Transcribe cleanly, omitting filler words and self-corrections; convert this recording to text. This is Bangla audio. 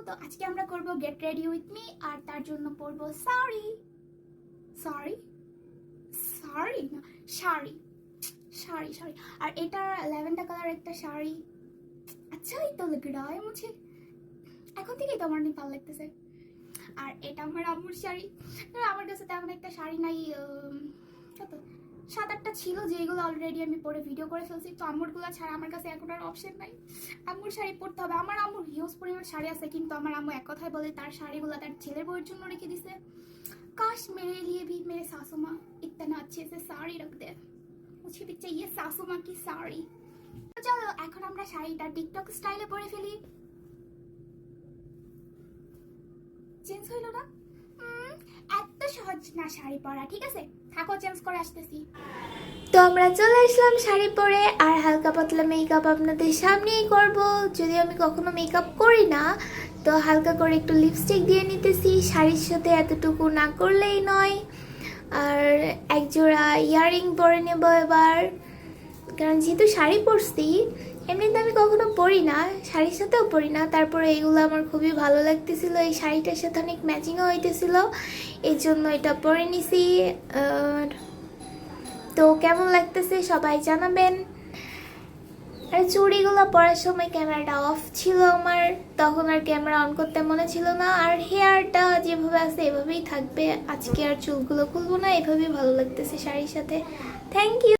তো আজকে আমরা করব গেট রেডি উইথ মি, আর তার জন্য পরবো শাড়ি। সরি শাড়ি না, শাড়ি শাড়ি শাড়ি। আর এটা ল্যাভেন্ডার কালার একটা শাড়ি। আচ্ছা এই তো লগ রা है मुझे, এখন থেকেই তো আমার অনেক ভালো লাগতেছে। আর এটা আমার আম্মুর শাড়ি। আমার কাছে তেমন একটা শাড়ি নাই, কত 7-8টা ছিল যেগুলো অলরেডি আমি পরে ভিডিও করে ফেলছি। তো আম্মুরগুলো ছাড়া আমার কাছে এখন আর অপশন নাই, আম্মুর শাড়ি পরতে হবে। আমার আম্মুর হিউজ পরিমাণ শাড়ি আছে, কিন্তু আমার আম্মু এক কথায় বলে তার শাড়িগুলো তার ছেলের বউয়ের জন্য রেখে দিছে। काश मेरे लिए भी मेरे सासू माँ इतना अच्छे से साड़ी रख दे, मुझे भी चाहिए सासू माँ की साड़ी। तो चलो এখন আমরা শাড়িটা টিকটক স্টাইলে পরে ফেলি। চেঞ্জ হইলো না? এত সহজ না শাড়ি পরা, ঠিক আছে থাকো, চেঞ্জ করে আসতেছি। তো আমরা চলে আসলাম শাড়ি পরে, আর হালকা পাতলা মেকআপ আপনাদের সামনেই করব। যদি আমি কখনো মেকআপ করি না, তো হালকা করে একটু লিপস্টিক দিয়ে নিতেছি। শাড়ির সাথে এতটুকু না করলেই নয়। আর একজোড়া ইয়াররিং পরে নেব এবার, কারণ যেহেতু শাড়ি পরছি, এমনিতে আমি কখনো পরি না, শাড়ির সাথেও পরি না। তারপরে এগুলো আমার খুবই ভালো লাগতেছিল, এই শাড়িটার সাথে অনেক ম্যাচিংও হইতেছিল, এই জন্য এটা পরে নিছি। তো কেমন লাগতেছে সবাই জানাবেন। আর চুড়িগুলো পরার সময় ক্যামেরাটা অফ ছিল আমার, তখন আর ক্যামেরা অন করতে মনে ছিল না। আর হেয়ারটা যেভাবে আছে এভাবেই থাকবে, আজকে আর চুলগুলো খুলবো না, এভাবেই ভালো লাগতেছে শাড়ির সাথে। Thank you.